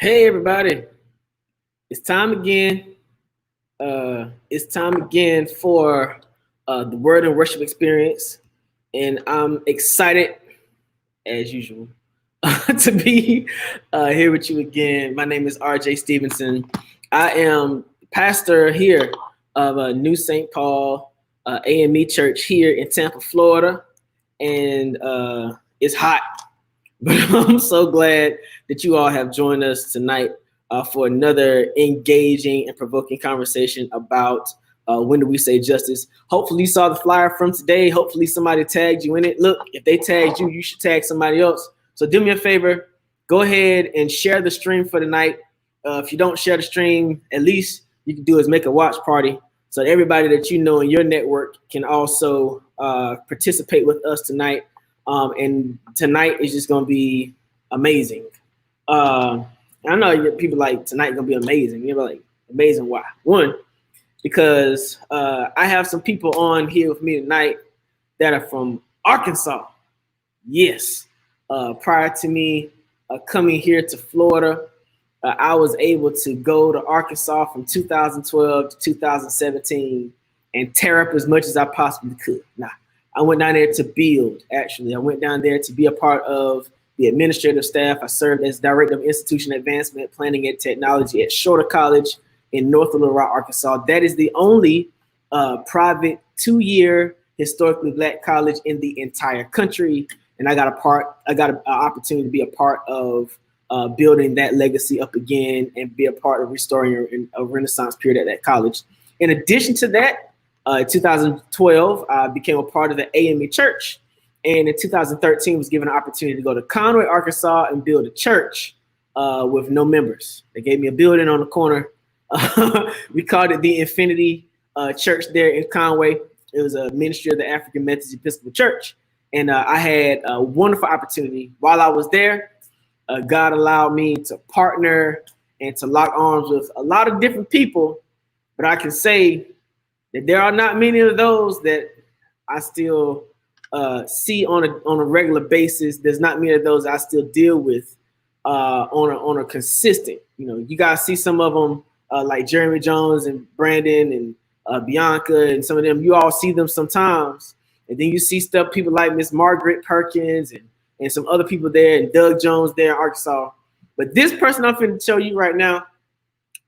Hey everybody, it's time again. It's time again for the Word and Worship Experience, and I'm excited as usual to be here with you again. My name is RJ Stevenson. I am pastor here of New St. Paul AME Church here in Tampa, Florida, and it's hot. But I'm so glad that you all have joined us tonight for another engaging and provoking conversation about when do we say justice. Hopefully you saw the flyer from today. Hopefully somebody tagged you in it. Look, if they tagged you, you should tag somebody else. So do me a favor, go ahead and share the stream for tonight. If you don't share the stream, at least you can do is make a watch party so that everybody that you know in your network can also participate with us tonight. And tonight is just gonna be amazing. I know people like tonight gonna be amazing. You're like, amazing why? One, because I have some people on here with me tonight that are from Arkansas. Yes. Prior to me coming here to Florida, I was able to go to Arkansas from 2012 to 2017 and tear up as much as I possibly could. Now, I went down there to build, actually. I went down there to be a part of the administrative staff. I served as Director of Institution Advancement, Planning and Technology at Shorter College in North Little Rock, Arkansas. That is the only private 2-year historically Black college in the entire country. And I got an opportunity to be a part of building that legacy up again and be a part of restoring a Renaissance period at that college. In addition to that, in 2012, I became a part of the AME Church, and in 2013 was given an opportunity to go to Conway, Arkansas, and build a church with no members. They gave me a building on the corner. We called it the Infinity Church there in Conway. It was a ministry of the African Methodist Episcopal Church, and I had a wonderful opportunity while I was there. God allowed me to partner and to lock arms with a lot of different people, but I can say that there are not many of those that I still see on a regular basis. There's not many of those I still deal with on a consistent. You know, you guys see some of them like Jeremy Jones and Brandon and Bianca and some of them. You all see them sometimes, and then you see people like Miss Margaret Perkins and some other people there, and Doug Jones there in Arkansas. But this person I'm finna show you right now,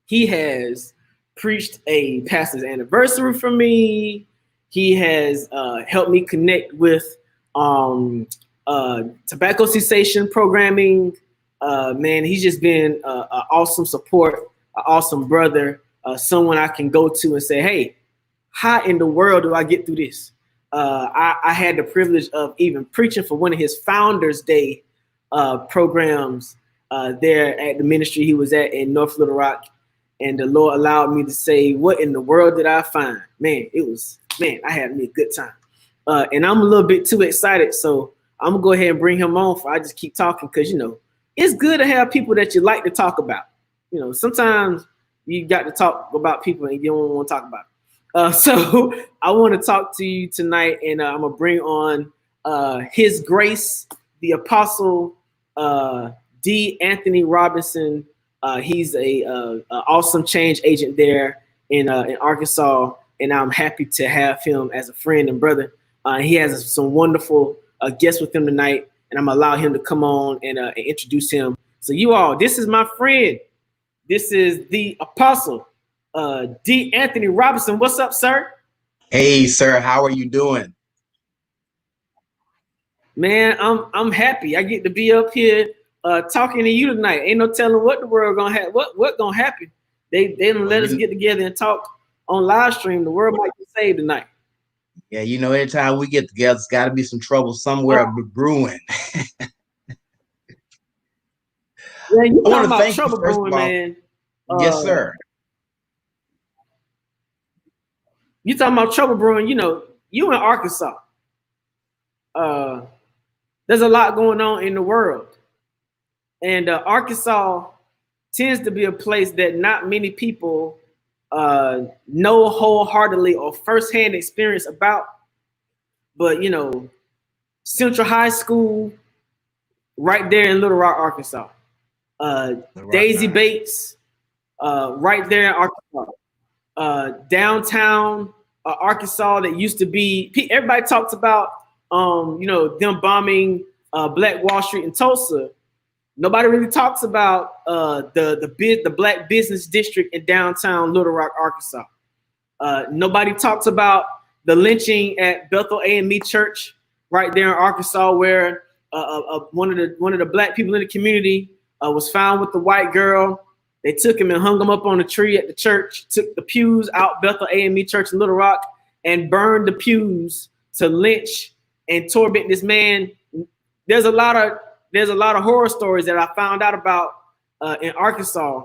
he has preached a pastor's anniversary for me. He has helped me connect with tobacco cessation programming. Man, he's just been an awesome support, an awesome brother, someone I can go to and say, hey, how in the world do I get through this? I had the privilege of even preaching for one of his Founders Day programs there at the ministry he was at in North Little Rock. And the Lord allowed me to say, what in the world did I find? Man, I had me a good time. And I'm a little bit too excited. So I'm going to go ahead and bring him on. I just keep talking because, you know, it's good to have people that you like to talk about. You know, sometimes you got to talk about people and you don't want to talk about it. So I want to talk to you tonight, and I'm going to bring on His Grace, the Apostle D. Anthony Robinson. He's a awesome change agent there in Arkansas, and I'm happy to have him as a friend and brother. He has some wonderful guests with him tonight, and I'm gonna allow him to come on and introduce him. So you all, this is my friend. This is the Apostle D. Anthony Robinson. What's up, sir? Hey, sir. How are you doing? Man, I'm happy. I get to be up here talking to you tonight. Ain't no telling what the world gonna have. What gonna happen? They don't let us get together and talk on live stream. The world might be saved tonight. Yeah, you know, anytime we get together, it's got to be some trouble somewhere brewing. Yeah, you talking about trouble brewing, man? Yes, sir. You talking about trouble brewing? You know, you in Arkansas. There's a lot going on in the world. And Arkansas tends to be a place that not many people know wholeheartedly or firsthand experience about. But, you know, Central High School right there in Little Rock, Arkansas. Daisy Bates, right there in Arkansas. Downtown Arkansas, that used to be, everybody talks about, them bombing Black Wall Street in Tulsa. Nobody really talks about the Black business district in downtown Little Rock, Arkansas. Nobody talks about the lynching at Bethel AME Church right there in Arkansas, where one of the Black people in the community was found with the white girl. They took him and hung him up on a tree at the church, took the pews out Bethel AME Church in Little Rock, and burned the pews to lynch and torment this man. There's a lot of horror stories that I found out about in Arkansas.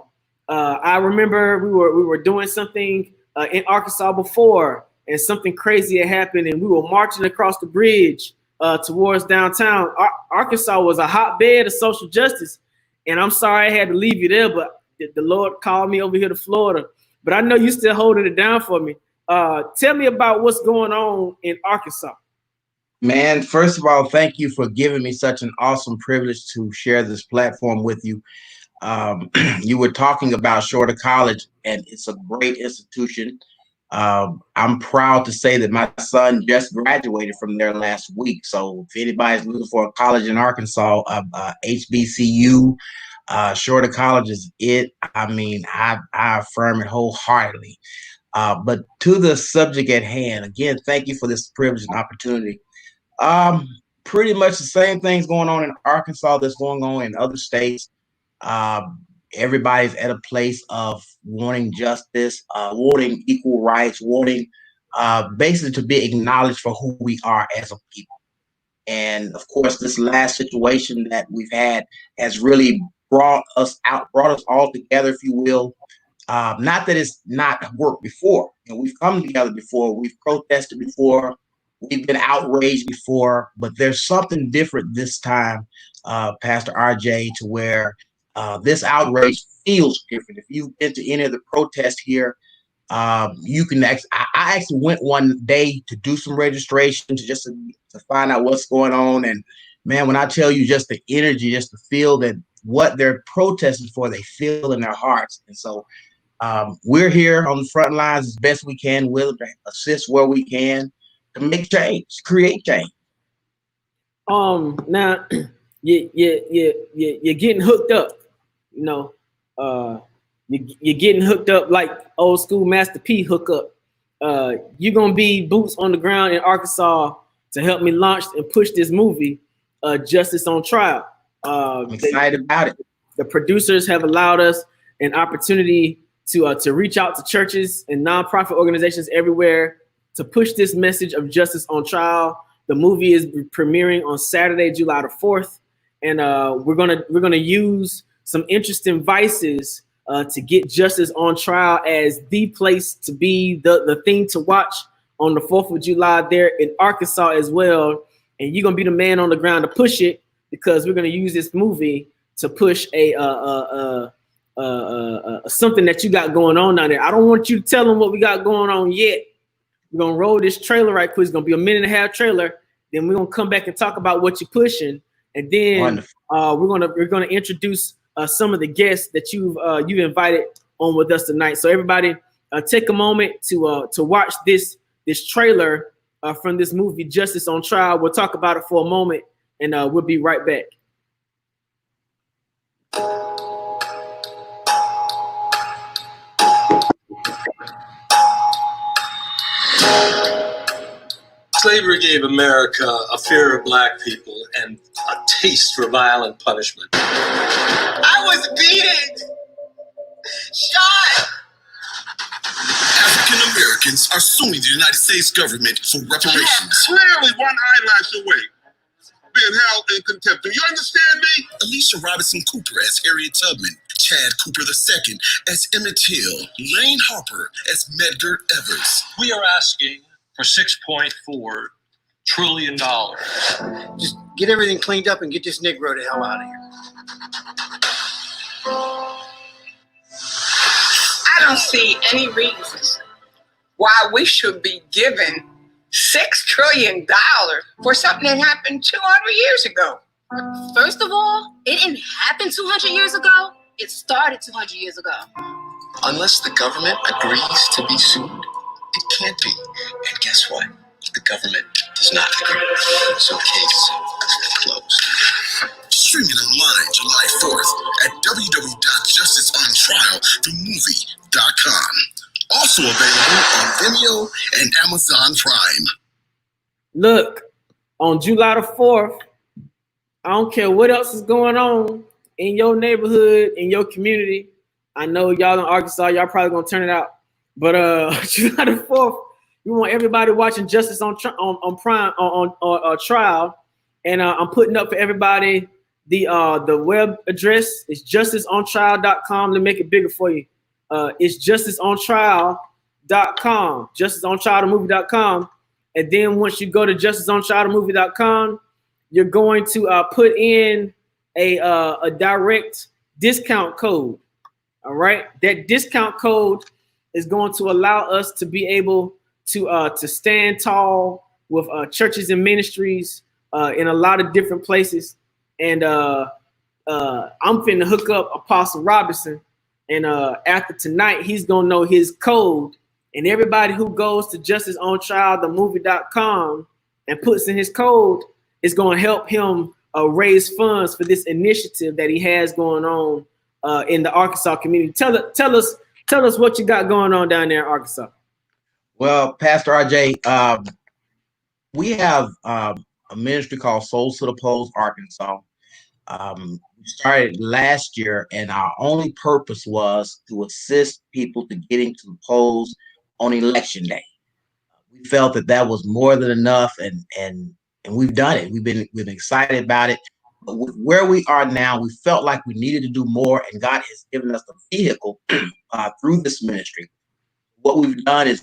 I remember we were doing something in Arkansas before, and something crazy had happened, and we were marching across the bridge towards downtown. Arkansas was a hotbed of social justice, and I'm sorry I had to leave you there, but the Lord called me over here to Florida. But I know you still holding it down for me. Tell me about what's going on in Arkansas. Man, first of all, thank you for giving me such an awesome privilege to share this platform with you. You were talking about Shorter College, and it's a great institution. I'm proud to say that my son just graduated from there last week. So if anybody's looking for a college in Arkansas, HBCU, Shorter College is it. I mean, I affirm it wholeheartedly. But to the subject at hand, again, thank you for this privilege and opportunity. Pretty much the same things going on in Arkansas that's going on in other states. Everybody's at a place of wanting justice, wanting equal rights, wanting basically to be acknowledged for who we are as a people. And of course, this last situation that we've had has really brought us all together, if you will. Not that it's not worked before. We've come together before, we've protested before, we've been outraged before, but there's something different this time, Pastor RJ, to where this outrage feels different. If you've been to any of the protests here, you can actually, I actually went one day to do some registration to find out what's going on. And man, when I tell you just the energy, just to feel that what they're protesting for, they feel in their hearts. And so we're here on the front lines as best we can, willing to assist where we can to make change, create change. Now you're getting hooked up, you're getting hooked up like old school Master P hookup. You're gonna be boots on the ground in Arkansas to help me launch and push this movie, Justice on Trial. I'm excited about it. The producers have allowed us an opportunity to reach out to churches and nonprofit organizations everywhere to push this message of justice on trial. The movie is premiering on Saturday, July the 4th, and we're gonna use some interesting vices to get justice on trial as the place to be, the thing to watch on the 4th of July there in Arkansas as well. And you're gonna be the man on the ground to push it, because we're gonna use this movie to push something that you got going on down there. I don't want you to tell them what we got going on yet. We're gonna roll this trailer right quick. It's gonna be a 1.5-minute trailer. Then we're gonna come back and talk about what you're pushing, and then we're gonna introduce some of the guests that you've invited on with us tonight. So everybody, take a moment to watch this trailer from this movie, Justice on Trial. We'll talk about it for a moment, and we'll be right back. Slavery gave America a fear of black people and a taste for violent punishment. I was beaten, shot. African Americans are suing the United States government for reparations. Clearly one eyelash away, being held in contempt. Do you understand me? Alicia Robinson Cooper as Harriet Tubman, Chad Cooper II as Emmett Till, Lane Harper as Medgar Evers. We are asking for $6.4 trillion. Just get everything cleaned up and get this Negro the hell out of here. I don't see any reason why we should be given $6 trillion for something that happened 200 years ago. First of all, it didn't happen 200 years ago. It started 200 years ago. Unless the government agrees to be sued, it can't be. And guess what? The government does not agree. So case closed. Streaming online July 4th at www.justiceontrialthemovie.com. Also available on Vimeo and Amazon Prime. Look, on July the 4th, I don't care what else is going on in your neighborhood, in your community. I know y'all in Arkansas, y'all probably gonna turn it out. But July the 4th, we want everybody watching Justice on Prime on trial. And I'm putting up for everybody the web address. It's justiceontrial.com. Let me make it bigger for you. It's justiceontrial.com, justiceontrialthemovie.com. And then once you go to justiceontrialthemovie.com, you're going to put in a direct discount code. All right, that discount code is going to allow us to be able to stand tall with churches and ministries in a lot of different places. And I'm finna hook up Apostle Robinson, and after tonight, he's gonna know his code. And everybody who goes to justiceontrialthemovie.com and puts in his code is gonna help him raise funds for this initiative that he has going on in the Arkansas community. Tell us what you got going on down there in Arkansas. Well, Pastor RJ, we have a ministry called Souls to the Polls Arkansas. We started last year, and our only purpose was to assist people to getting to the polls on election day. We felt that was more than enough, and we've done it. We've been excited about it. But with where we are now, we felt like we needed to do more, and God has given us the vehicle through this ministry. What we've done is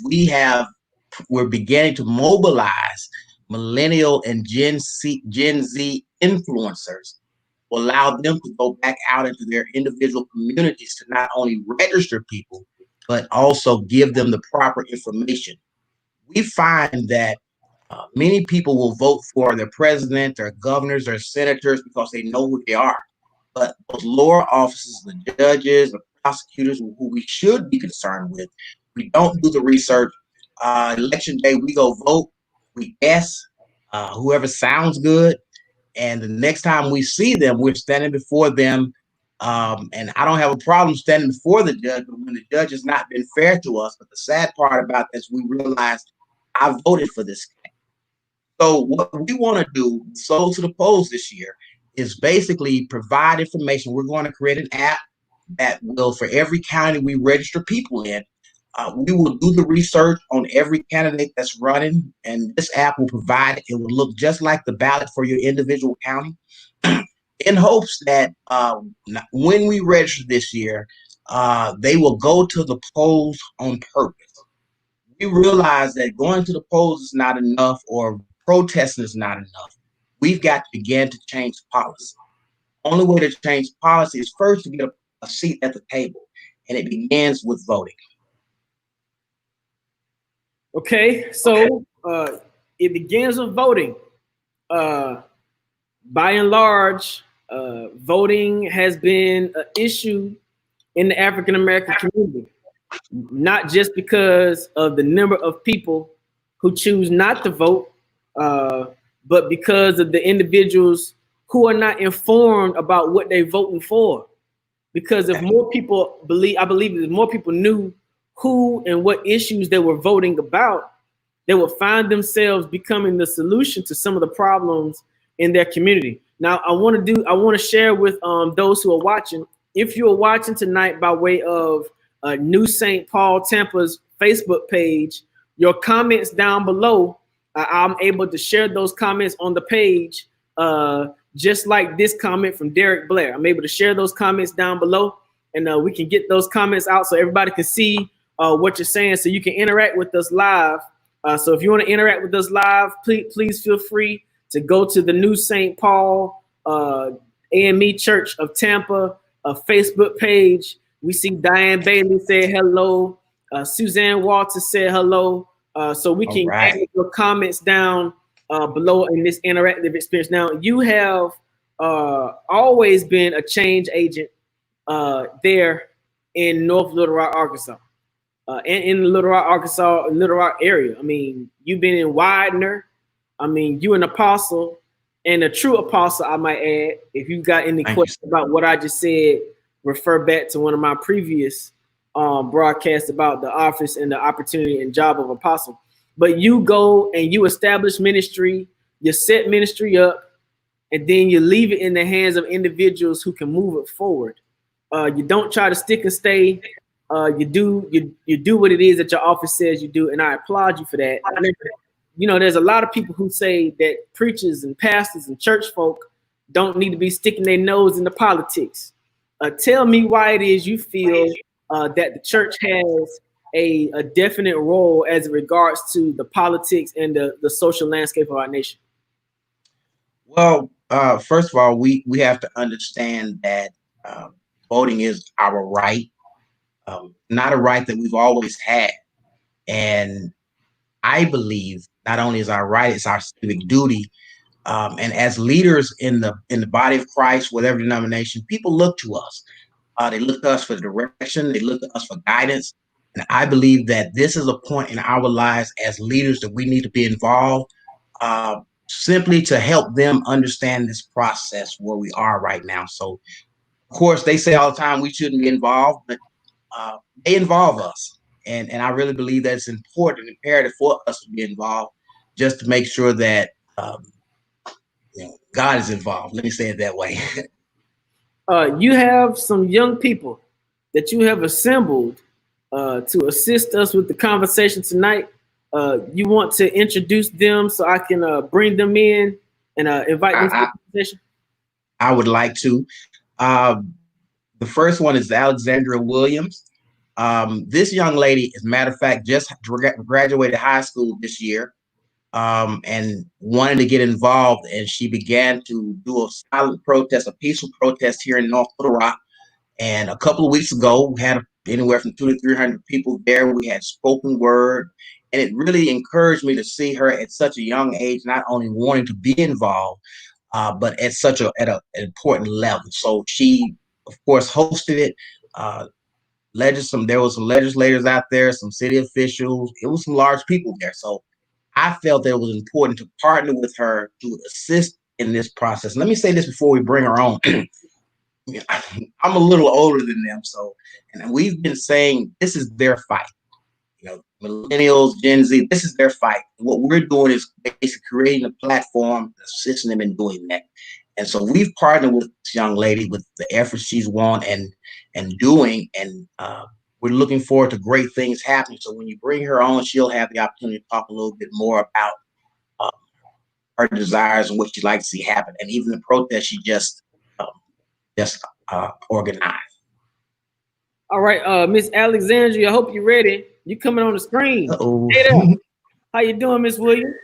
we're beginning to mobilize millennial and Gen Z influencers, will allow them to go back out into their individual communities to not only register people, but also give them the proper information. We find that many people will vote for their president, their governors, their senators because they know who they are. But those lower offices, the judges, the prosecutors, who we should be concerned with, we don't do the research. Election day, we go vote, we guess whoever sounds good, and the next time we see them, we're standing before them. And I don't have a problem standing before the judge, but when the judge has not been fair to us. But the sad part about this, we realized I voted for this guy. So what we want to do, Souls to the Polls this year, is basically provide information. We're going to create an app that will, for every county we register people in, we will do the research on every candidate that's running, and this app will provide it. It will look just like the ballot for your individual county, in hopes that when we register this year, they will go to the polls on purpose. We realize that going to the polls is not enough, or protesting is not enough. We've got to begin to change policy. Only way to change policy is first to get a seat at the table, and it begins with voting. Okay, so it begins with voting. By and large, voting has been an issue in the African American community, not just because of the number of people who choose not to vote, but because of the individuals who are not informed about what they're voting for. Because if more people I believe if more people knew who and what issues they were voting about, they would find themselves becoming the solution to some of the problems in their community. Now, I want to share with those who are watching. If you are watching tonight by way of New St. Paul Tampa's Facebook page, your comments down below, I'm able to share those comments on the page, just like this comment from Derek Blair. I'm able to share those comments down below, and we can get those comments out so everybody can see what you're saying, so you can interact with us live. So if you want to interact with us live, please feel free to go to the New St. Paul AME Church of Tampa Facebook page. We see Diane Bailey say hello. Suzanne Walters said hello. So we can add your comments down below in this interactive experience. Now, you have always been a change agent there in North Little Rock, Arkansas. And in the Little Rock area. I mean, you've been in Widener. I mean, you an apostle and a true apostle, I might add. If you got any questions about what I just said, refer back to one of my previous broadcasts about the office and the opportunity and job of apostle. But you go and you establish ministry, you set ministry up, and then you leave it in the hands of individuals who can move it forward. You don't try to stick and stay. You do what it is that your office says you do, and I applaud you for that. You know, there's a lot of people who say that preachers and pastors and church folk don't need to be sticking their nose into politics. Tell me why it is you feel that the church has a definite role as it regards to the politics and the social landscape of our nation. Well, first of all, we have to understand that voting is our right. Not a right that we've always had. And I believe not only is our right, it's our civic duty. And as leaders in the body of Christ, whatever denomination, people look to us. They look to us for direction. They look to us for guidance. And I believe that this is a point in our lives as leaders that we need to be involved, simply to help them understand this process where we are right now. So, of course, they say all the time we shouldn't be involved, but they involve us. And I really believe that it's important and imperative for us to be involved, just to make sure that God is involved. Let me say it that way. You have some young people that you have assembled to assist us with the conversation tonight. You want to introduce them so I can bring them in and invite them to the conversation? I would like to. The first one is Alexandria Williams. This young lady, as a matter of fact, just graduated high school this year, and wanted to get involved. And she began to do a silent protest, a peaceful protest here in North Little Rock. And a couple of weeks ago, we had anywhere from 200 to 300 people there. We had spoken word, and it really encouraged me to see her at such a young age, not only wanting to be involved, but at an important level. So she, of course, hosted it. There was some legislators out there, some city officials. It was some large people there. So I felt that it was important to partner with her to assist in this process. Let me say this before we bring her on. I'm a little older than them, and we've been saying this is their fight. Millennials, Gen Z, this is their fight. What we're doing is basically creating a platform, assisting them in doing that. And so we've partnered with this young lady with the efforts she's won and doing, and we're looking forward to great things happening. So when you bring her on, she'll have the opportunity to talk a little bit more about her desires and what she'd like to see happen, and even the protest she just organized. All right, Miss Alexandria, I hope you're ready. You coming on the screen. Uh-oh. Hey there. How you doing, Miss Williams?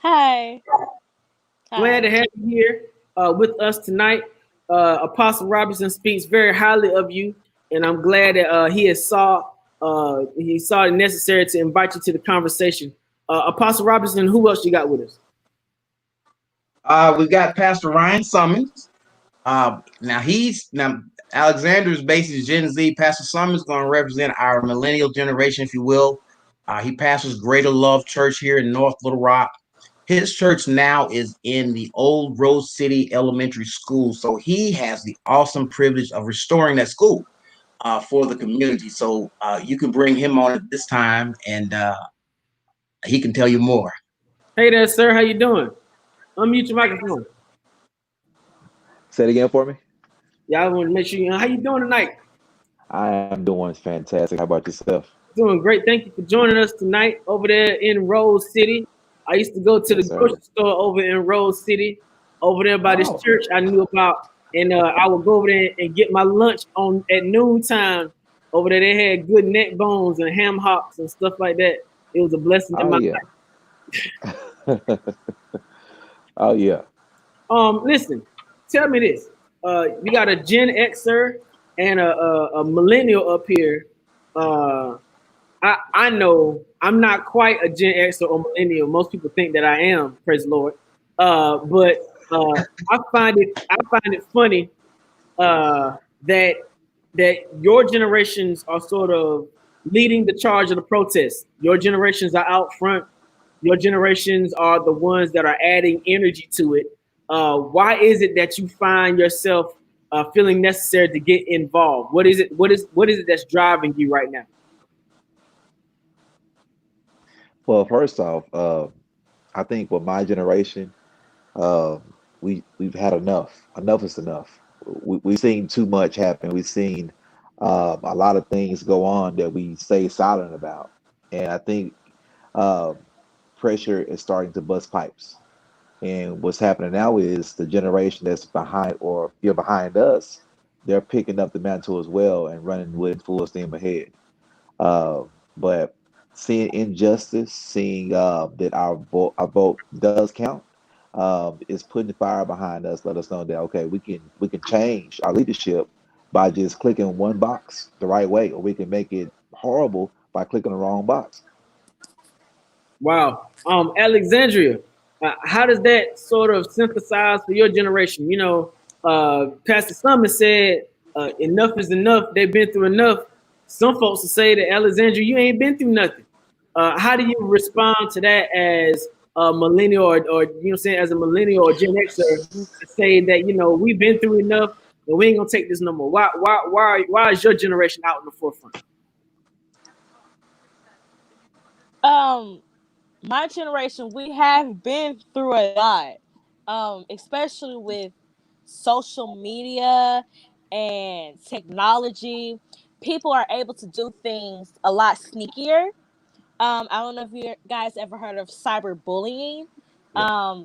Hi. Glad to have you here with us tonight. Apostle Robinson speaks very highly of you, and I'm glad that he saw it necessary to invite you to the conversation. Apostle Robinson, who else you got with us? We've got Pastor Ryan Summons. Now Alexander's basically Gen Z. Pastor Summons is going to represent our millennial generation, if you will. He pastors Greater Love Church here in North Little Rock. His church now is in the old Rose City Elementary School. So he has the awesome privilege of restoring that school for the community. So you can bring him on at this time, and he can tell you more. Hey there, sir. How you doing? Unmute your microphone. Say it again for me. Yeah, I want to make sure you know how you doing tonight. I am doing fantastic. How about yourself? Doing great. Thank you for joining us tonight over there in Rose City. I used to go to the grocery store over in Rose City, over there by this church I knew about, and I would go over there and get my lunch at noontime. Over there, they had good neck bones and ham hocks and stuff like that. It was a blessing in my life. Oh yeah. Listen, tell me this. You got a Gen Xer and a millennial up here. I know I'm not quite a Gen X or millennial. Most people think that I am, praise the Lord. But I find it funny that your generations are sort of leading the charge of the protest. Your generations are out front. Your generations are the ones that are adding energy to it. Why is it that you find yourself feeling necessary to get involved? What is it? What is it that's driving you right now? Well, first off, I think with my generation, uh, we've had enough. Enough is enough. We've seen too much happen. We've seen a lot of things go on that we stay silent about, and I think uh, pressure is starting to bust pipes. And what's happening now is the generation that's behind or you're behind us, they're picking up the mantle as well and running with full steam ahead. Uh, but seeing injustice, seeing that our vote does count, is putting fire behind us. Let us know that okay, we can change our leadership by just clicking one box the right way, or we can make it horrible by clicking the wrong box. Wow. Alexandria, how does that sort of synthesize for your generation? Pastor Summers said, enough is enough. They've been through enough. Some folks will say that, Alexandria, you ain't been through nothing. How do you respond to that as a millennial or saying as a millennial or Gen Xer to say that, we've been through enough and we ain't gonna take this no more? Why is your generation out in the forefront? My generation, we have been through a lot, especially with social media and technology. People are able to do things a lot sneakier. I don't know if you guys ever heard of cyberbullying. Yeah.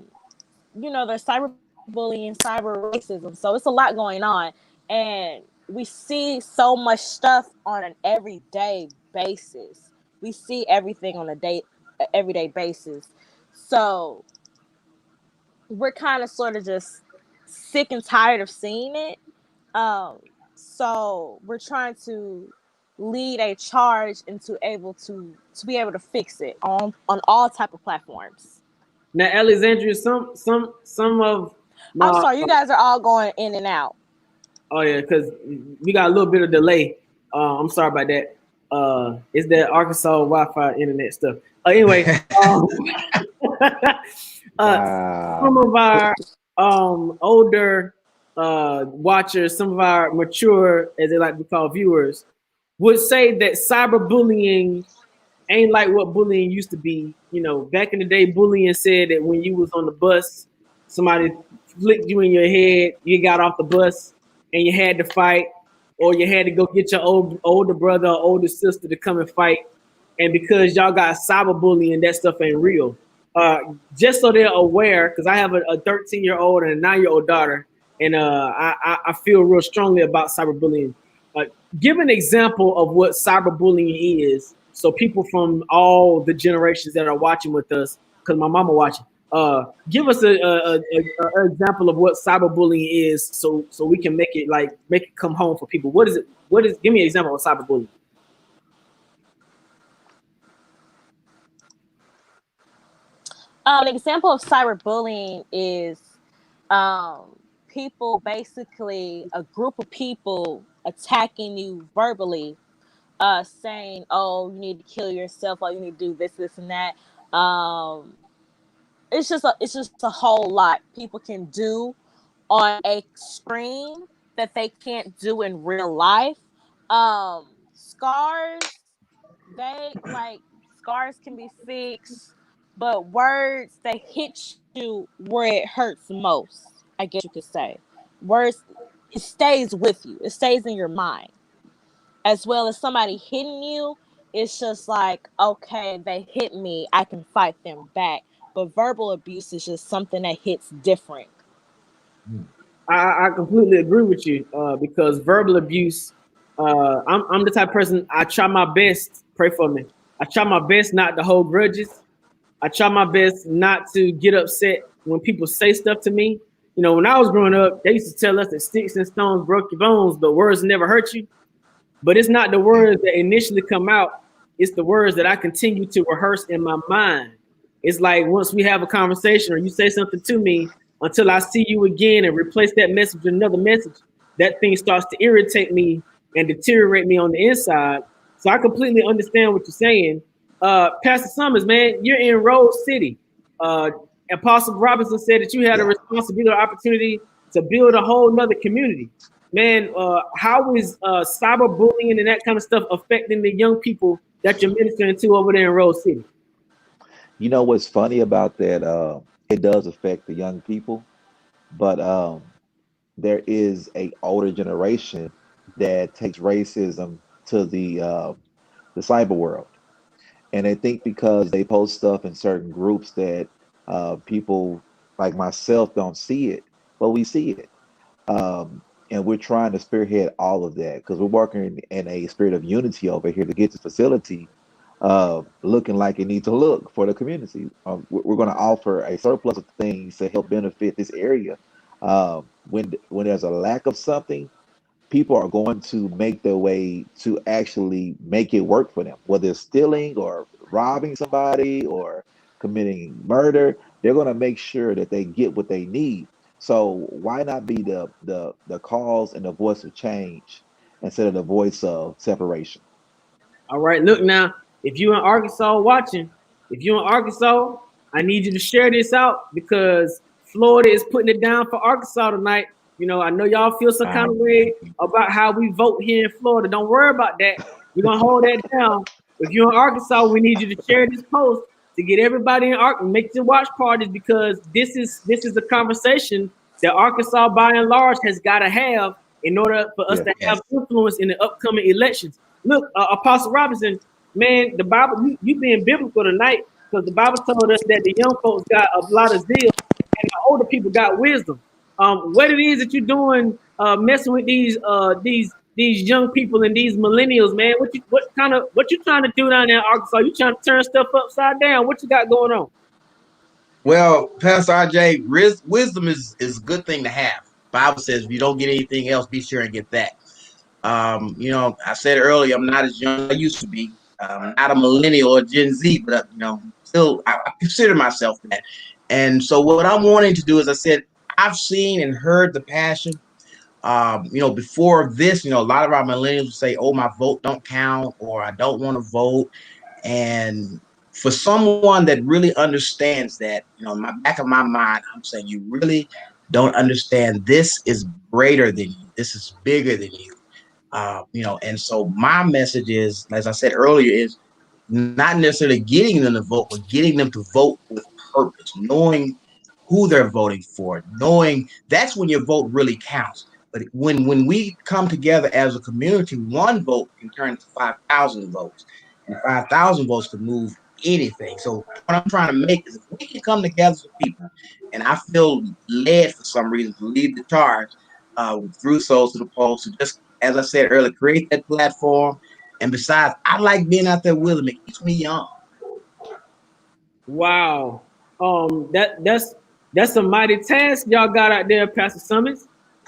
There's cyberbullying, cyber racism. So it's a lot going on. And we see so much stuff on an everyday basis. We see everything on everyday basis. So we're kind of sort of just sick and tired of seeing it. Um, so we're trying to lead a charge and to be able to fix it on all type of platforms. Now, Alexandria, some of I'm my sorry, you guys are all going in and out. oh yeah, because we got a little bit of delay. I'm sorry about that. It's that Arkansas Wi-Fi internet stuff. Anyway, some Wow. of our older watchers, some of our mature, as they like to be called, viewers, would say that cyberbullying ain't like what bullying used to be. Back in the day, bullying said that when you was on the bus, somebody flicked you in your head, you got off the bus, and you had to fight, or you had to go get your older brother or older sister to come and fight. And because y'all got cyberbullying, that stuff ain't real. Just so they're aware, because I have a 13-year-old and a 9-year-old daughter, and I feel real strongly about cyberbullying. Give an example of what cyberbullying is, so people from all the generations that are watching with us, because my mama watching, give us a example of what cyberbullying is, so we can make it come home for people. What is it? Give me an example of cyberbullying. An example of cyberbullying is people basically a group of people attacking you verbally, saying, "Oh, you need to kill yourself. Oh, you need to do this, and that." It's just a whole lot people can do on a screen that they can't do in real life. Scars, scars can be fixed, but words they hit you where it hurts most. I guess you could say words. It stays with you. It stays in your mind, as well as somebody hitting you. It's just like, okay, they hit me, I can fight them back. But verbal abuse is just something that hits different. I completely agree with you because verbal abuse. I'm the type of person, I try my best. Pray for me. I try my best not to hold grudges. I try my best not to get upset when people say stuff to me. When I was growing up, they used to tell us that sticks and stones broke your bones, but words never hurt you. But it's not the words that initially come out. It's the words that I continue to rehearse in my mind. It's like once we have a conversation or you say something to me, until I see you again and replace that message with another message, that thing starts to irritate me and deteriorate me on the inside. So I completely understand what you're saying. Pastor Summers, man, you're in Rose City. Uh, Apostle Robinson said that you had a Yeah. responsibility or opportunity to build a whole nother community. Man, how is cyberbullying and that kind of stuff affecting the young people that you're ministering to over there in Rose City? You know what's funny about that? It does affect the young people, but there is a older generation that takes racism to the cyber world, and I think because they post stuff in certain groups that people like myself don't see it, but we see it. And we're trying to spearhead all of that because we're working in a spirit of unity over here to get the facility looking like it needs to look for the community. We're going to offer a surplus of things to help benefit this area. When there's a lack of something, people are going to make their way to actually make it work for them, whether it's stealing or robbing somebody or committing murder. They're going to make sure that they get what they need. So why not be the cause and the voice of change instead of the voice of separation? All right, look now, if you're in Arkansas watching, if you're in Arkansas, I need you to share this out because Florida is putting it down for Arkansas tonight. You know, I know y'all feel some kind of Um, way about how we vote here in Florida. Don't worry about that. We're gonna hold that down. If you're in Arkansas, we need you to share this post to get everybody in Arkansas, make the watch parties because this is a conversation that Arkansas by and large has got to have in order for us yeah. to have Yes. influence in the upcoming elections. Look, Apostle Robinson, man, the Bible, you being biblical tonight because the Bible told us that the young folks got a lot of zeal and the older people got wisdom. What it is that you're doing, messing with these young people and these millennials, man? What you trying to do down there in Arkansas? You trying to turn stuff upside down? What you got going on? Well, Pastor RJ, wisdom is a good thing to have. Bible says if you don't get anything else, be sure and get that. I said earlier, I'm not as young as I used to be. Not a millennial or Gen Z, but still, I consider myself that. And so, what I'm wanting to do is, I said, I've seen and heard the passion. Before this, a lot of our millennials will say, "Oh, my vote don't count," or "I don't want to vote." And for someone that really understands that, in my back of my mind, I'm saying, you really don't understand. This is greater than you. This is bigger than you. And so my message is, as I said earlier, is not necessarily getting them to vote, but getting them to vote with purpose, knowing who they're voting for, knowing that's when your vote really counts. But when we come together as a community, one vote can turn to 5,000 votes, and 5,000 votes can move anything. So what I'm trying to make is, if we can come together as people, and I feel led for some reason to lead the charge through Souls to the Polls, to just, as I said earlier, create that platform. And besides, I like being out there with them. It keeps me young. Wow. That's a mighty task y'all got out there, Pastor Summits.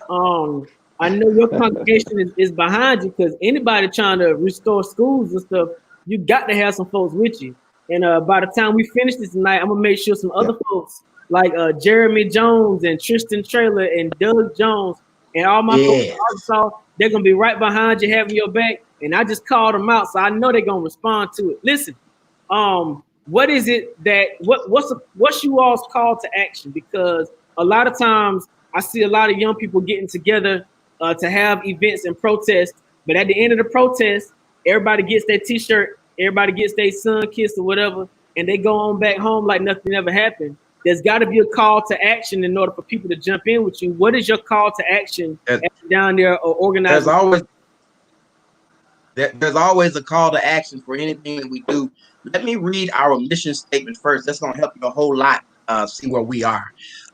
I know your congregation is behind you because anybody trying to restore schools and stuff, you got to have some folks with you. And by the time we finish this tonight, I'm gonna make sure some Yeah. other folks like Jeremy Jones and Tristan Trailer and Doug Jones and all my folks in Yes. Arkansas, they're gonna be right behind you, having your back. And I just called them out, so I know they're gonna respond to it. Listen, what is it that what's you all's call to action? Because a lot of times I see a lot of young people getting together to have events and protests, but at the end of the protest, everybody gets their t-shirt, everybody gets their son kissed or whatever, and they go on back home like nothing ever happened. There's got to be a call to action in order for people to jump in with you. What is your call to action down there or There's organizing? always there's always a call to action for anything that we do. Let me read our mission statement first. That's going to help you a whole lot see where we are.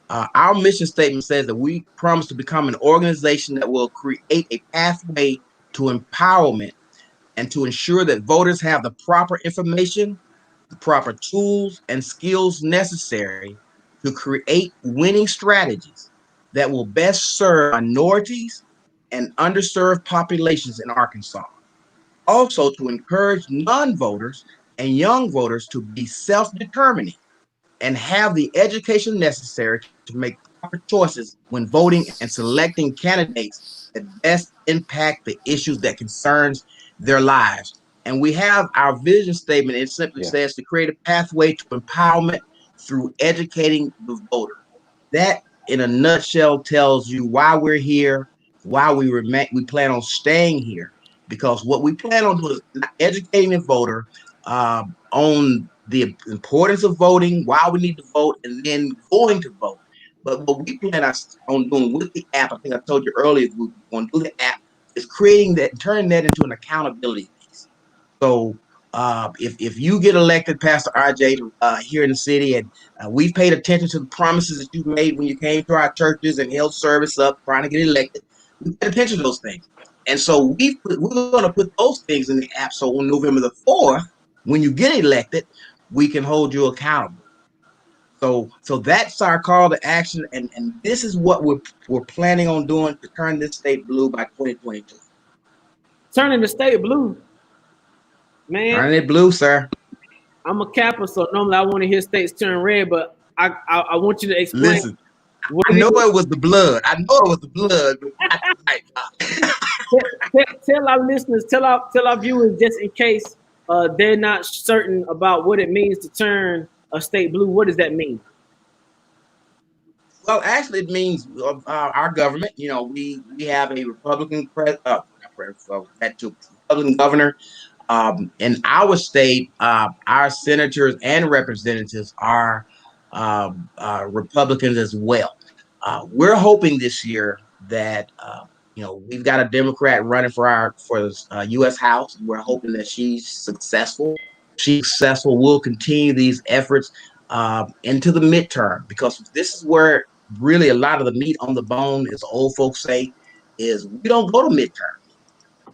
Our mission statement says that we promise to become an organization that will create a pathway to empowerment and to ensure that voters have the proper information, the proper tools, and skills necessary to create winning strategies that will best serve minorities and underserved populations in Arkansas. Also, to encourage non voters and young voters to be self determining and have the education necessary to make proper choices when voting and selecting candidates that best impact the issues that concerns their lives. And we have our vision statement. It simply says to create a pathway to empowerment through educating the voter. That, in a nutshell, tells you why we're here, why we plan on staying here, because what we plan on doing is educating the voter on the importance of voting, why we need to vote, and then going to vote. But what we plan on doing with the app, I think I told you earlier, we're going to do the app, is creating that, turning that into an accountability piece. So if you get elected, Pastor RJ, here in the city, and we've paid attention to the promises that you made when you came to our churches and held service up trying to get elected, we paid attention to those things. And so we're going to put those things in the app. So on November the 4th, when you get elected, we can hold you accountable. So that's our call to action, and this is what we're planning on doing to turn this state blue by 2022. Turning the state blue, man. Turning it blue, sir. I'm a Kappa, so normally I want to hear states turn red, but I want you to explain. Listen, I know it was the blood. I know it was the blood, but not tonight. Tell our listeners, tell our viewers, just in case they're not certain about what it means to turn a state blue. What does that mean? Well, actually, it means our government. You know, we have a Republican Republican governor. In our state, our senators and representatives are Republicans as well. We're hoping this year that we've got a Democrat running for the U.S. House. We're hoping that she's successful. She's successful. We'll continue these efforts into the midterm, because this is where really a lot of the meat on the bone, as old folks say, is we don't go to midterm.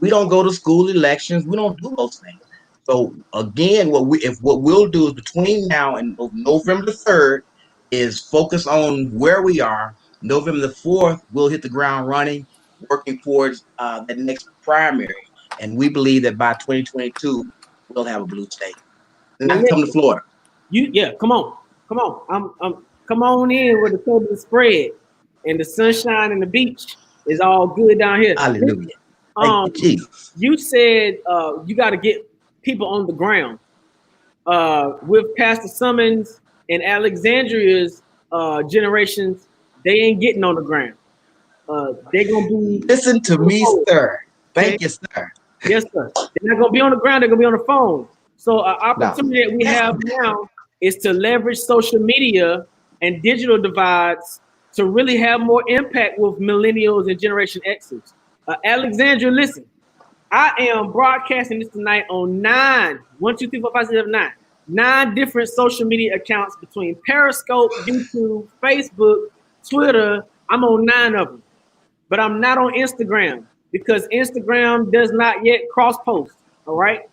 We don't go to school elections. We don't do those things. So again, what we'll do is between now and November the 3rd is focus on where we are. November the 4th, we'll hit the ground running, working towards the next primary. And we believe that by 2022, we'll have a blue state. And I can come to Florida. Come on. Come on in where the cover is spread and the sunshine and the beach is all good down here. Hallelujah. Thank you, Jesus. You said you got to get people on the ground. With Pastor Summons and Alexandria's generations, they ain't getting on the ground. They're gonna be. Listen to me, sir. Thank you, sir. Yes, sir. They're not gonna be on the ground. They're gonna be on the phone. So our opportunity that we have now is to leverage social media and digital divides to really have more impact with millennials and Generation X's. Alexandria, listen, I am broadcasting this tonight on 9 different social media accounts between Periscope, YouTube, Facebook, Twitter. I'm on 9 of them, but I'm not on Instagram because Instagram does not yet cross post. All right.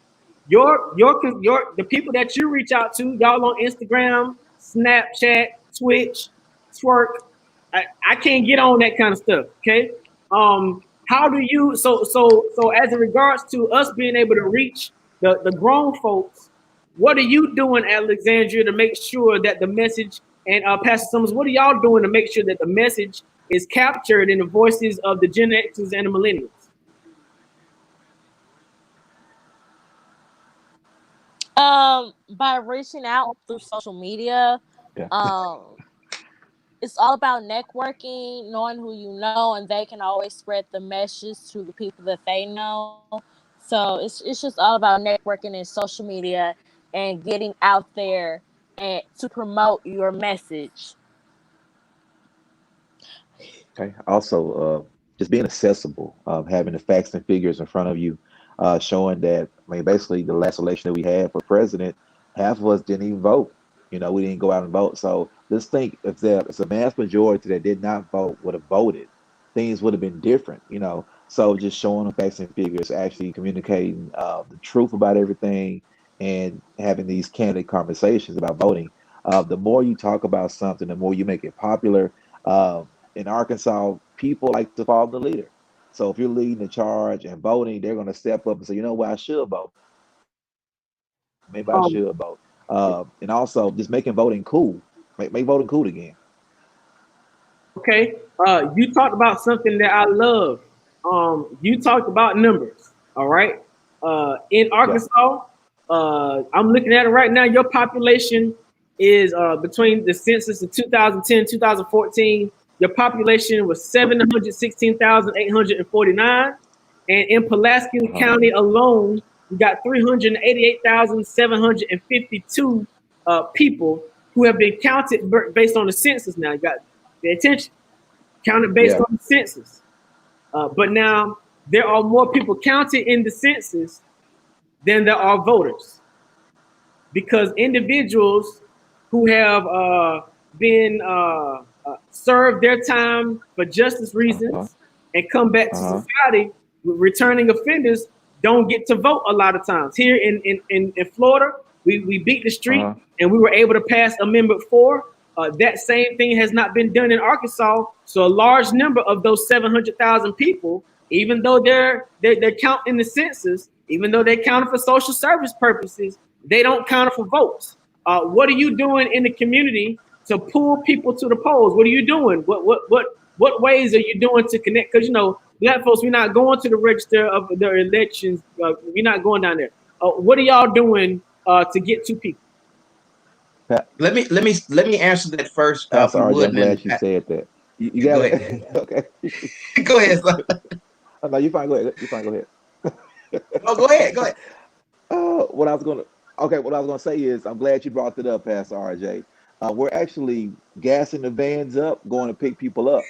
The people that you reach out to, y'all on Instagram, Snapchat, Twitch, Twerk. I can't get on that kind of stuff. Okay. How do you so as in regards to us being able to reach the grown folks, what are you doing, Alexandria, to make sure that the message, and Pastor Summers, what are y'all doing to make sure that the message is captured in the voices of the Gen X's and the millennials? By reaching out through social media, it's all about networking, knowing who you know, and they can always spread the message to the people that they know. So it's just all about networking and social media and getting out there and to promote your message. Okay. Also, just being accessible, having the facts and figures in front of you, showing that, I mean, basically the last election that we had for president, half of us didn't even vote. You know, we didn't go out and vote. So let's think if it's a mass majority that did not vote would have voted, things would have been different, you know. So just showing the facts and figures, actually communicating the truth about everything and having these candid conversations about voting. The more you talk about something, the more you make it popular. In Arkansas, people like to follow the leader. So if you're leading the charge and voting, they're going to step up and say, you know what, I should vote. Maybe I should vote. And also just making voting cool. Make voting cool again. Okay. You talked about something that I love. You talked about numbers. All right. In Yeah. Arkansas, I'm looking at it right now. Your population is between the census of 2010, 2014. Your population was 716,849, and in Pulaski Uh-huh. County alone, you got 388,752 people who have been counted based on the census. Now, you got pay attention, counted based Yeah. on the census. But now there are more people counted in the census than there are voters, because individuals who have been served their time for justice Uh-huh. reasons and come back to Uh-huh. society, returning offenders don't get to vote a lot of times. Here in Florida, we beat the streak Uh-huh. and we were able to pass Amendment 4. That same thing has not been done in Arkansas. So a large number of those 700,000 people, even though they're counting the census, even though they're counting for social service purposes, they don't count for votes. What are you doing in the community to pull people to the polls? What are you doing? What ways are you doing to connect? Because black folks, we're not going to the register of their elections. We're not going down there. What are y'all doing to get to people? Let me answer that first, if Pastor you RJ, would, I'm and then glad you said that. You got go ahead. it. Okay. Go ahead, son. Oh, no, you're fine. Go ahead. You're fine. Go ahead. No, go ahead. Go ahead. What I was gonna okay, what I was gonna say is I'm glad you brought it up, Pastor RJ. We're actually gassing the vans up, going to pick people up.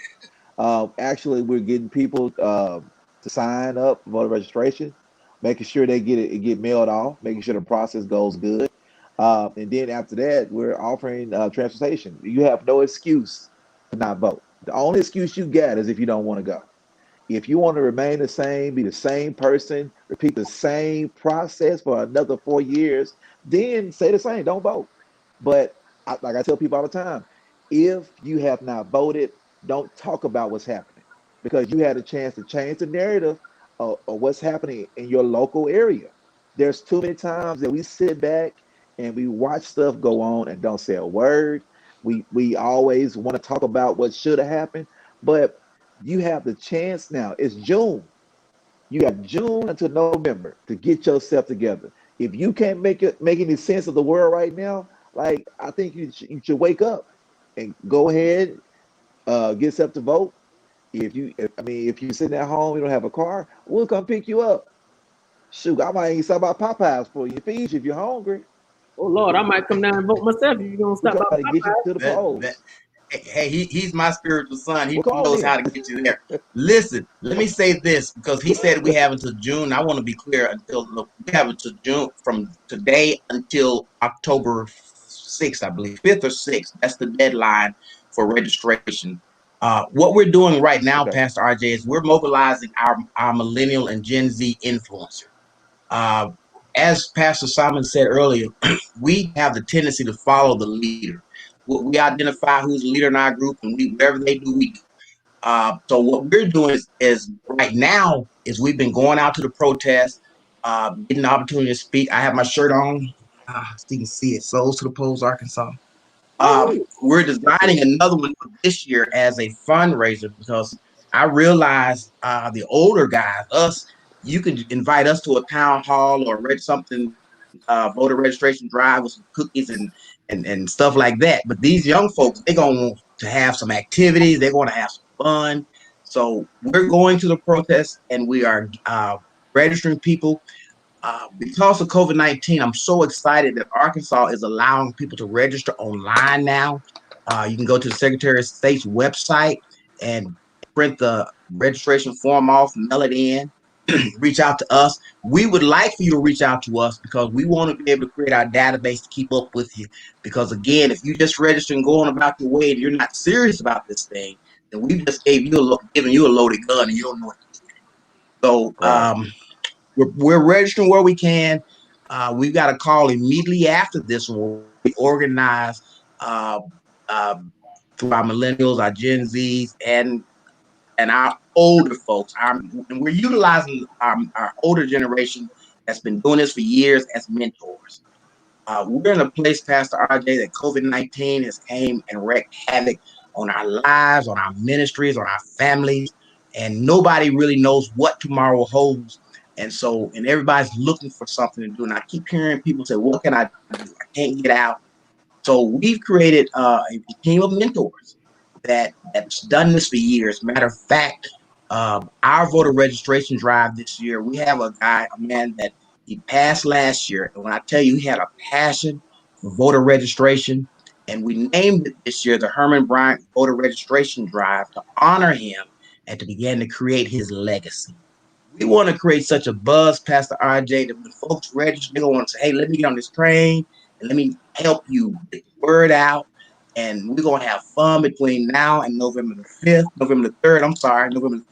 Actually, we're getting people to sign up for voter registration, making sure they get mailed off, making sure the process goes good. And then after that, we're offering transportation. You have no excuse to not vote. The only excuse you got is if you don't want to go. If you want to remain the same, be the same person, repeat the same process for another 4 years, then say the same. Don't vote. But like I tell people all the time, if you have not voted, don't talk about what's happening because you had a chance to change the narrative of what's happening in your local area. There's too many times that we sit back and we watch stuff go on and don't say a word. We always want to talk about what should have happened, but you have the chance now. It's June. You have June until November to get yourself together. If you can't make any sense of the world right now, like I think you should wake up and go ahead, get yourself to vote. If you're sitting at home, you don't have a car, we'll come pick you up. Shoot, I might even stop by Popeyes for you, feed you if you're hungry. Oh Lord, I might come down and vote myself if you're gonna We stop try by to get you Popeye. to the That polls. hey, he's my spiritual son. He We'll call knows in. how to get you there. Listen, let me say this because he said we have until June. I want to be clear until look, we have until June from today until October 6th, I believe, 5th or 6th. That's the deadline for registration. What we're doing right now, Okay. Pastor RJ, is we're mobilizing our millennial and Gen Z influencer. Uh, as Pastor Simon said earlier, we have the tendency to follow the leader. We identify who's the leader in our group, and whatever they do, we do. So what we're doing is right now is we've been going out to the protest, getting the opportunity to speak. I have my shirt on, so you can see it. Souls to the Polls, Arkansas. We're That's designing it. another one for this year as a fundraiser because I realized the older guys, us, you could invite us to a town hall or read something, voter registration drive with some cookies and stuff like that. But these young folks, they're going to want to have some activities. They're going to have some fun. So we're going to the protest and we are registering people because of COVID-19, I'm so excited that Arkansas is allowing people to register online now. You can go to the Secretary of State's website and print the registration form off, mail it in, reach out to us. We would like for you to reach out to us because we want to be able to create our database to keep up with you. Because again, if you just register and going about your way and you're not serious about this thing, then we just giving you a loaded gun and you don't know what to do. So Right. we're registering where we can. We've got a call immediately after this one. We organize uh, uh, through our millennials, our Gen Zs, and our older folks. And we're utilizing our older generation that's been doing this for years as mentors. We're in a place, Pastor RJ, that COVID-19 has came and wreaked havoc on our lives, on our ministries, on our families, and nobody really knows what tomorrow holds. And everybody's looking for something to do. And I keep hearing people say, "What can I do? I can't get out." So we've created a team of mentors that's done this for years. Matter of fact, our voter registration drive this year, we have a man that he passed last year. And when I tell you he had a passion for voter registration, and we named it this year the Herman Bryant Voter Registration Drive to honor him and to begin to create his legacy. We want to create such a buzz, Pastor RJ, that when folks register, they're going to say, "Hey, let me get on this train and let me help you get the word out." And we're going to have fun between now and November the 5th, November the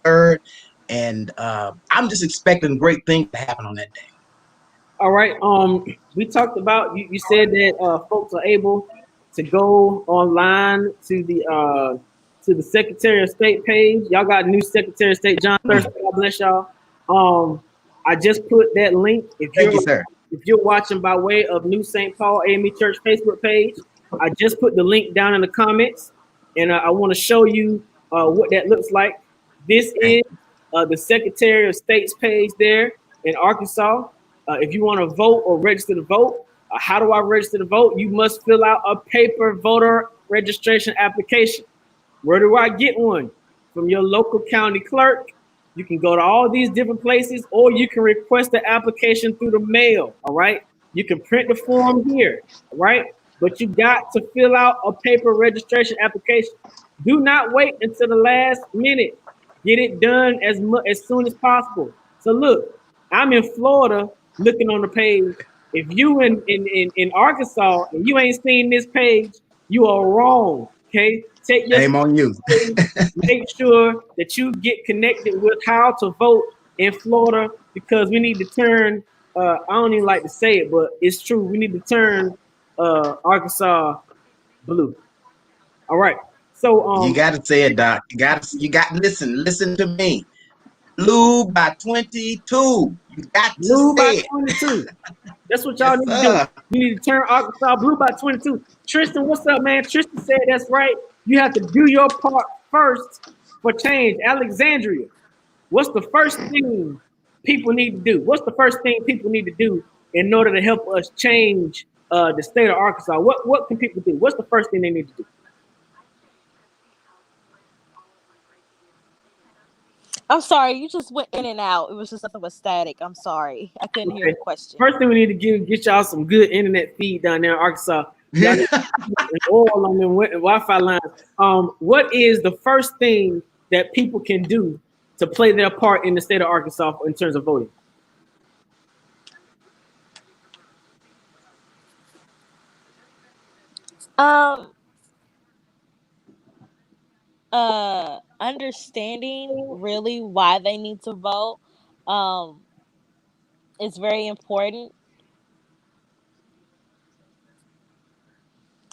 3rd. And I'm just expecting great things to happen on that day. All right. We talked about you said that folks are able to go online to the Secretary of State page. Y'all got a new Secretary of State, John Thurston. God bless y'all. I just put that link. Thank you, sir. If you're watching by way of New St. Paul AME Church Facebook page, I just put the link down in the comments, and I want to show you what that looks like. This is the Secretary of State's page there in Arkansas. If you want to vote or register to vote, how do I register to vote? You must fill out a paper voter registration application. Where do I get one? From your local county clerk. You can go to all these different places, or you can request the application through the mail. All right. You can print the form here. All right. But you got to fill out a paper registration application. Do not wait until the last minute. Get it done as soon as possible. So look, I'm in Florida looking on the page. If you in Arkansas and you ain't seen this page, you are wrong. Okay. Take your Shame on you. make sure that you get connected with how to vote in Florida, because we need to turn I don't even like to say it, but it's true. We need to turn Arkansas blue. All right. So You got to say it, Doc. You got listen to me. Blue by 22. You got to blue by say it. 22. That's what y'all Yes, need to sir. do. You need to turn Arkansas blue by 22. Tristan, what's up, man? Tristan said that's right. You have to do your part first for change. Alexandria, what's the first thing people need to do? What's the first thing people need to do in order to help us change the state of Arkansas? What can people do? What's the first thing they need to do? I'm sorry, you just went in and out. It was just nothing but static. I'm sorry. I couldn't hear the question. First thing we need to get y'all some good internet feed down there in Arkansas. Y'all need oil on them Wi-Fi lines. What is the first thing that people can do to play their part in the state of Arkansas in terms of voting? Understanding really why they need to vote is very important.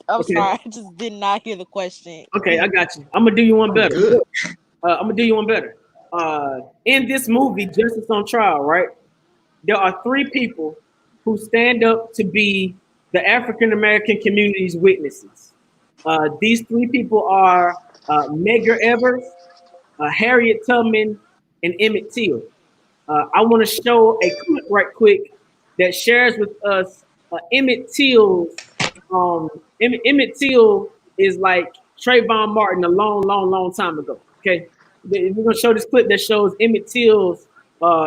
I'm Okay. sorry, I just did not hear the question. Okay, I got you. I'm gonna do you one better. Good. I'm gonna do you one better. In this movie, Justice on Trial, right? There are three people who stand up to be the African American community's witnesses. These three people are Medgar Evers, Harriet Tubman, and Emmett Till. I want to show a clip right quick that shares with us Emmett Till's. Emmett Till is like Trayvon Martin a long time ago. Okay, we're gonna show this clip that shows Emmett Till's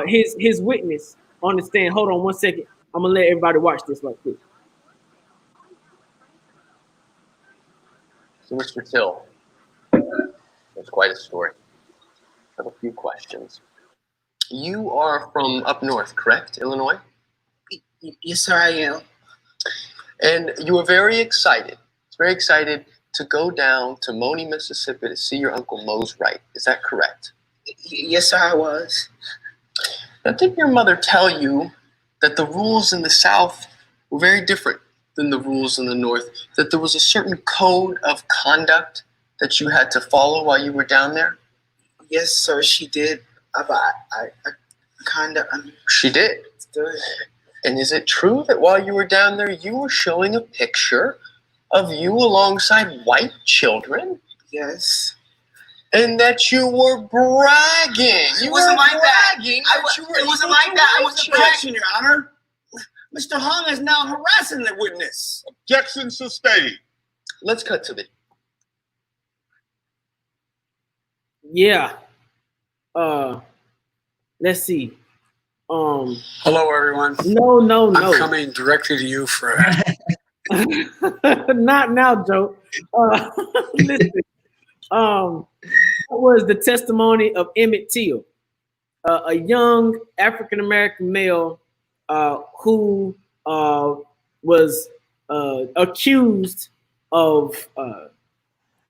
his witness on the stand. Hold on one second. I'm gonna let everybody watch this right quick. So, Mr. Till, it's quite a story. I have a few questions. You are from up north, correct? Illinois? Yes, sir, I am. And you were very excited to go down to Money, Mississippi to see your Uncle Mose Wright. Is that correct? Yes, sir, I was. Now, didn't your mother tell you that the rules in the South were very different than the rules in the North? That there was a certain code of conduct that you had to follow while you were down there? Yes, sir, she did. I kind of She did? understood. And is it true that while you were down there, you were showing a picture of you alongside white children? Yes. And that you were bragging. It wasn't like that. It wasn't like that. I wasn't bragging, Your Honor. Mr. Hung is now harassing the witness. Objection sustained. Let's cut to the. Yeah. Let's see. Hello, everyone. No. I'm coming directly to you for. Not now, Joe. Listen. That was the testimony of Emmett Till, a young African American male who was accused of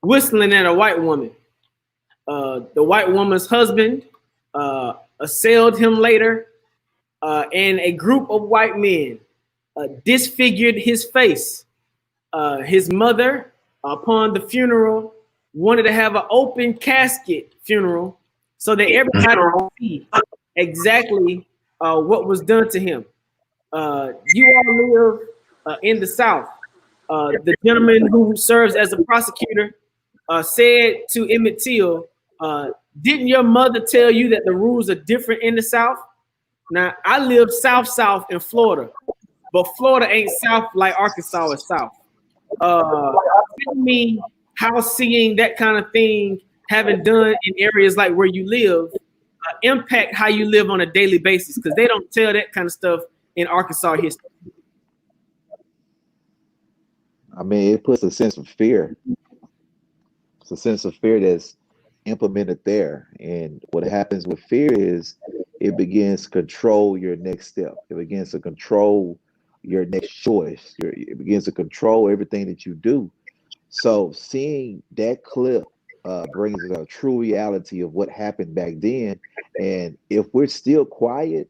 whistling at a white woman. The white woman's husband assailed him later, and a group of white men disfigured his face. His mother, upon the funeral, wanted to have an open casket funeral so that everybody could see exactly what was done to him. You all live in the South. The gentleman who serves as a prosecutor said to Emmett Till, didn't your mother tell you that the rules are different in the South? Now, I live South in Florida, but Florida ain't South like Arkansas is South. Tell me how seeing that kind of thing having done in areas like where you live impact how you live on a daily basis, because they don't tell that kind of stuff in Arkansas history. I mean, it puts a sense of fear. It's a sense of fear that's implemented there. And what happens with fear is it begins to control your next step. It begins to control your next choice. It begins to control everything that you do. So seeing that clip brings a true reality of what happened back then. And if we're still quiet,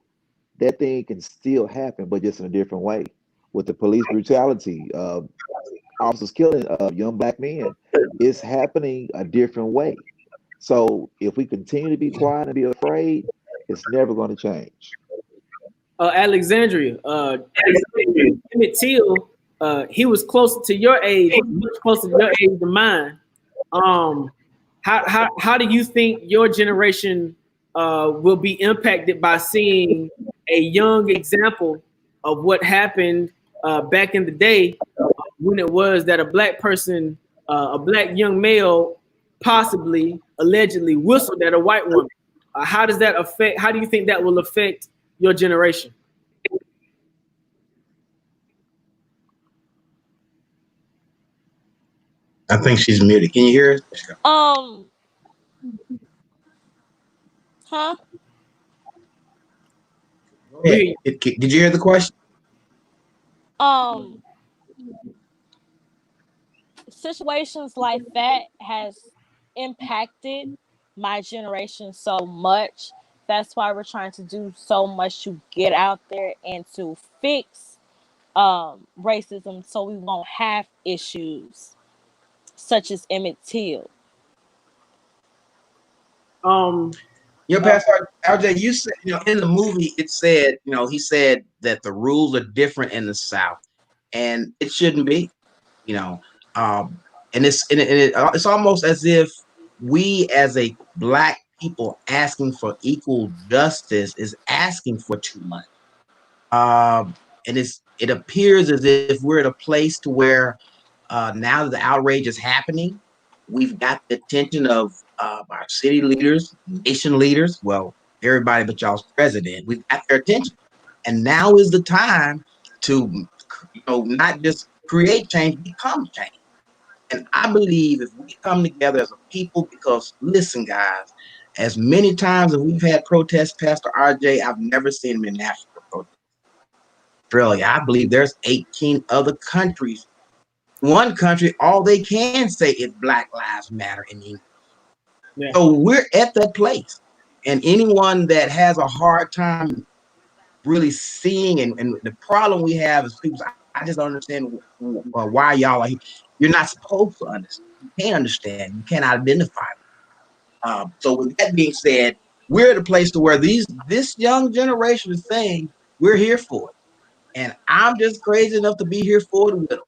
that thing can still happen, but just in a different way. With the police brutality, officers killing young black men, it's happening a different way. So if we continue to be quiet and be afraid, it's never going to change. Alexandria, Emmett Till, he was closer to your age, much closer to your age than mine. How do you think your generation will be impacted by seeing a young example of what happened back in the day when it was that a black person, a black young male, possibly, allegedly whistled at a white woman? How does that affect? How do you think that will affect your generation? I think she's muted. Can you hear us? Huh? Did you hear the question? Situations like that has impacted my generation so much. That's why we're trying to do so much to get out there and to fix racism so we won't have issues such as Emmett Till. Pastor RJ, you said, in the movie it said, he said that the rules are different in the South, and it shouldn't be, and it's almost as if we as a black people asking for equal justice is asking for too much. And it appears as if we're at a place to where now that the outrage is happening, we've got the attention of our city leaders, nation leaders, well, everybody but y'all's president. We've got their attention. And now is the time to, not just create change, become change. And I believe if we come together as a people, because listen, guys, as many times as we've had protests, Pastor RJ, I've never seen them in Africa protest. Australia, I believe there's 18 other countries. One country, all they can say is Black Lives Matter in English. Yeah. So we're at that place. And anyone that has a hard time really seeing, and the problem we have is people, I just don't understand why y'all are here. You're not supposed to understand. You can't understand. You can't identify. So with that being said, we're at a place to where this young generation is saying we're here for it. And I'm just crazy enough to be here for it with them.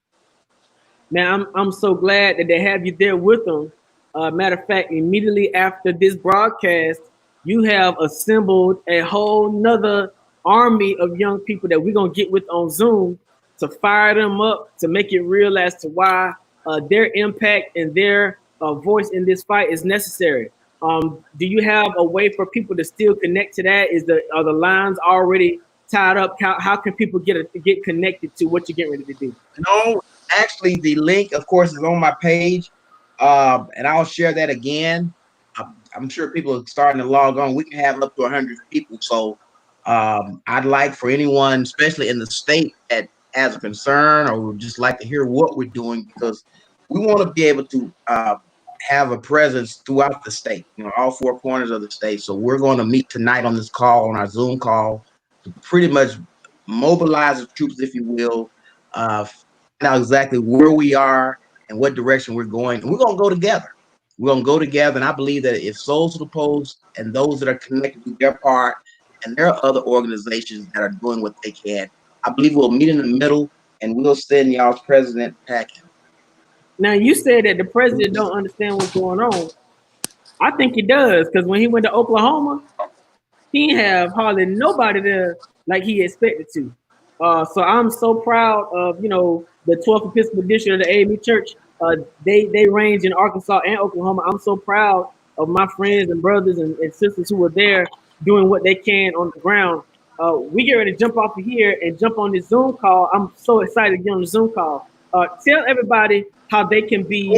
Man, I'm so glad that they have you there with them. Matter of fact, immediately after this broadcast, you have assembled a whole nother army of young people that we're gonna get with on Zoom to fire them up to make it real as to why their impact and their voice in this fight is necessary. Do you have a way for people to still connect to that? Are the lines already tied up? How can people get connected to what you're getting ready to do? No, actually, the link, of course, is on my page, and I'll share that again. I'm sure people are starting to log on. We can have up to 100 people. So I'd like for anyone, especially in the state, that has a concern or would just like to hear what we're doing, because we want to be able to have a presence throughout the state, all four corners of the state. So we're going to meet tonight on this call, on our Zoom call, to pretty much mobilize the troops, if you will, find out exactly where we are and what direction we're going. And we're going to go together. We're going to go together. And I believe that if Souls to the Post and those that are connected to their part, and there are other organizations that are doing what they can, I believe we'll meet in the middle and we'll send y'all's president packing. Now, you said that the president don't understand what's going on. I think he does, because when he went to Oklahoma, he didn't have hardly nobody there like he expected to. So I'm so proud of the 12th Episcopal District of the AME Church. They range in Arkansas and Oklahoma. I'm so proud of my friends and brothers and sisters who were there doing what they can on the ground. We get ready to jump off of here and jump on this Zoom call. I'm so excited to get on the Zoom call. Tell everybody how they can be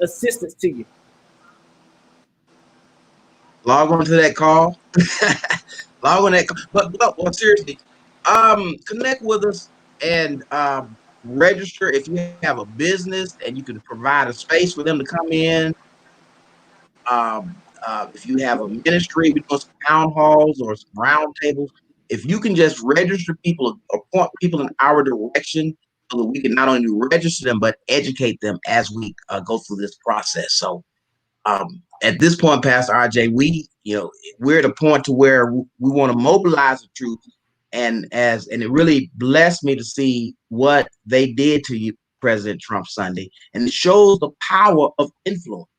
assistance to you. Log on to that call. Log on that call. But seriously, connect with us and register if you have a business and you can provide a space for them to come in. If you have a ministry, we do some town halls or some round tables. If you can just register people or point people in our direction, so that we can not only register them but educate them as we go through this process. So at this point, Pastor RJ, we're at a point to where we want to mobilize the troops, and it really blessed me to see what they did to you, President Trump, Sunday, and it shows the power of influence.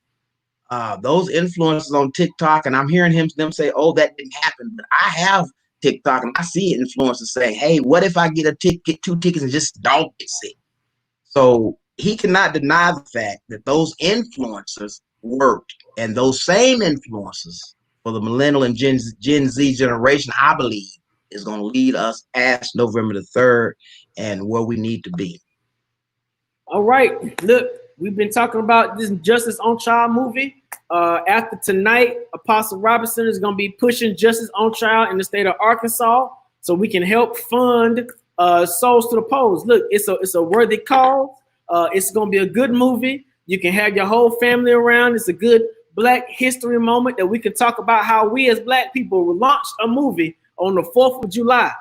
Those influencers on TikTok, and I'm hearing them say, "Oh, that didn't happen," but I have TikTok and I see influencers say, "Hey, what if I get two tickets and just don't get sick?" So he cannot deny the fact that those influencers worked, and those same influencers for the millennial and Gen Z generation, I believe, is going to lead us past November the 3rd and where we need to be. All right, look, we've been talking about this Justice on Trial movie. After tonight, Apostle Robinson is going to be pushing Justice on Trial in the state of Arkansas, so we can help fund Souls to the Polls. Look, it's a worthy cause. It's going to be a good movie. You can have your whole family around. It's a good Black history moment that we can talk about how we as Black people launched a movie on the 4th of July.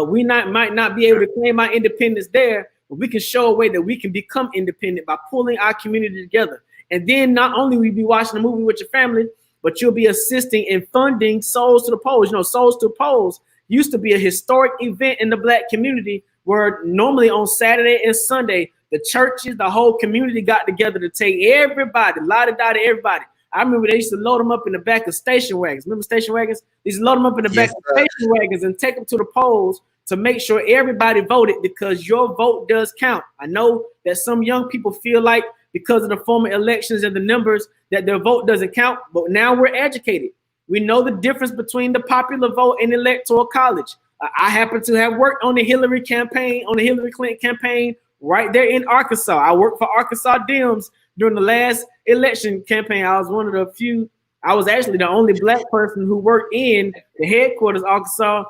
We might not be able to claim our independence there, but we can show a way that we can become independent by pulling our community together. And then not only will you be watching the movie with your family, but you'll be assisting in funding Souls to the Polls. Souls to the Polls used to be a historic event in the Black community where normally on Saturday and Sunday, the churches, the whole community got together to take everybody, la-da-da to everybody. I remember they used to load them up in the back of station wagons. Remember station wagons? They used to load them up in the back of station wagons and take them to the polls to make sure everybody voted, because your vote does count. I know that some young people feel like because of the former elections and the numbers that their vote doesn't count, but now we're educated. We know the difference between the popular vote and electoral college. I happen to have worked on the Hillary campaign, on the Hillary Clinton campaign right there in Arkansas. I worked for Arkansas Dems during the last election campaign. I was one of the few. I was actually the only Black person who worked in the headquarters, Arkansas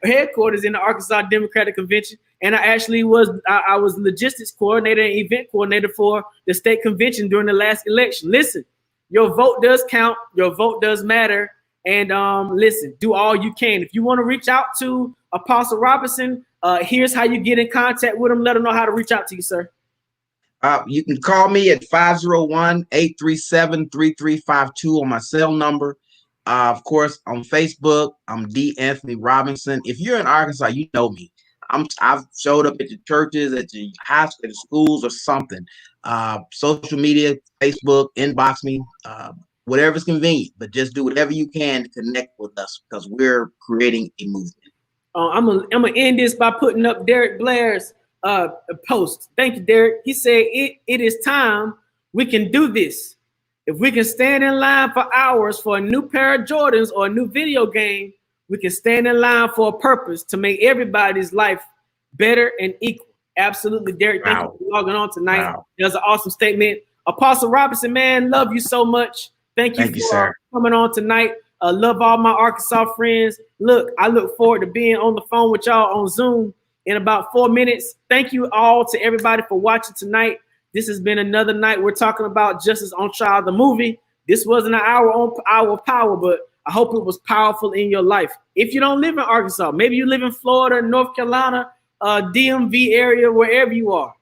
headquarters in the Arkansas Democratic Convention. And I actually was logistics coordinator and event coordinator for the state convention during the last election. Listen, your vote does count. Your vote does matter. And listen, do all you can. If you want to reach out to Apostle Robinson, here's how you get in contact with him. Let him know how to reach out to you, sir. You can call me at 501-837-3352 on my cell number. Of course, on Facebook, I'm D. Anthony Robinson. If you're in Arkansas, you know me. I've showed up at the churches, at the high school, at the schools, or something. Social media, Facebook, inbox me, whatever's convenient. But just do whatever you can to connect with us because we're creating a movement. I'm gonna end this by putting up Derek Blair's post. Thank you, Derek. He said, it is time. We can do this. If we can stand in line for hours for a new pair of Jordans or a new video game, we can stand in line for a purpose to make everybody's life better and equal. Absolutely, Derek. Thank you for logging on tonight. That was an awesome statement. Apostle Robinson, man, love you so much. Thank you for coming on tonight. Love all my Arkansas friends. Look, I look forward to being on the phone with y'all on Zoom in about 4 minutes. Thank you all to everybody for watching tonight. This has been another night. We're talking about Justice on Trial, the movie. This wasn't an hour of power, but I hope it was powerful in your life. If you don't live in Arkansas, maybe you live in Florida, North Carolina, DMV area, wherever you are,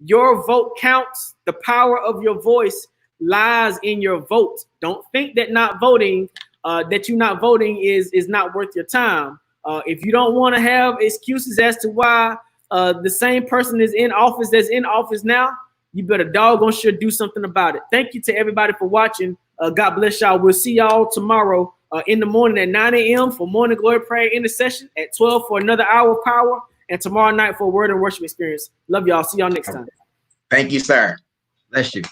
your vote counts. The power of your voice lies in your vote. Don't think that not voting, is not worth your time. If you don't want to have excuses as to why the same person is in office that's in office now, you better doggone sure do something about it. Thank you to everybody for watching. God bless y'all. We'll see y'all tomorrow in the morning at 9 a.m. for morning glory prayer intercession, at 12 for another hour of power, and tomorrow night for a word and worship experience. Love y'all. See y'all next time. Thank you, sir. Bless you.